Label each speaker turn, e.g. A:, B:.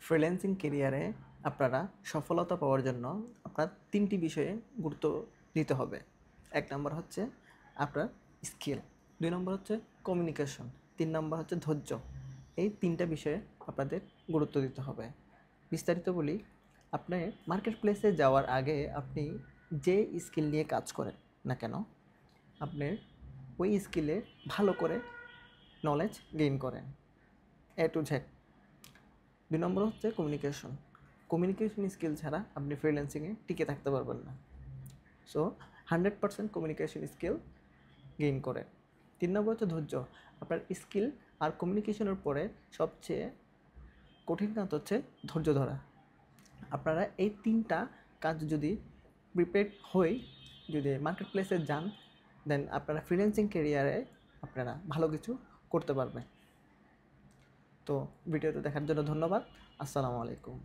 A: Freelancing কেরিয়ারে আপনারা সফলতা পাওয়ার জন্য আপনার 3টি বিষয়ে গুরুত্ব দিতে হবে। 1 নম্বর হচ্ছে আপনার স্কিল, 2 নম্বর হচ্ছে কমিউনিকেশন, 3 নম্বর হচ্ছে ধৈর্য। এই 3টা বিষয়ে আপনাদের গুরুত্ব দিতে হবে। বিস্তারিত বলি, আপনি মার্কেট প্লেসে যাওয়ার আগে আপনি যে স্কিল নিয়ে কাজ করেন না কেন, আপনি ওই স্কিলে ভালো করে নলেজ গেইন করেন, এ টু জেড। 2 নম্বর হচ্ছে কমিউনিকেশন। কমিউনিকেশন স্কিল ছাড়া আপনি ফ্রিল্যান্সিংয়ে টিকে থাকতে পারবেন না। সো 100% কমিউনিকেশন স্কিল গেইন করে। 3 নম্বর হচ্ছে ধৈর্য। আপনার স্কিল আর কমিউনিকেশনের পরে সবচেয়ে কঠিন কাজ হচ্ছে ধৈর্য ধরা। আপনারা এই 3টা কাজ যদি প্রিপেয়ার্ড হয়ে যদি মার্কেট প্লেসে যান, দেন আপনারা ফ্রিল্যান্সিং ক্যারিয়ারে আপনারা ভালো কিছু করতে পারবেন। তো ভিডিওটা দেখার জন্য ধন্যবাদ। আসসালামু আলাইকুম।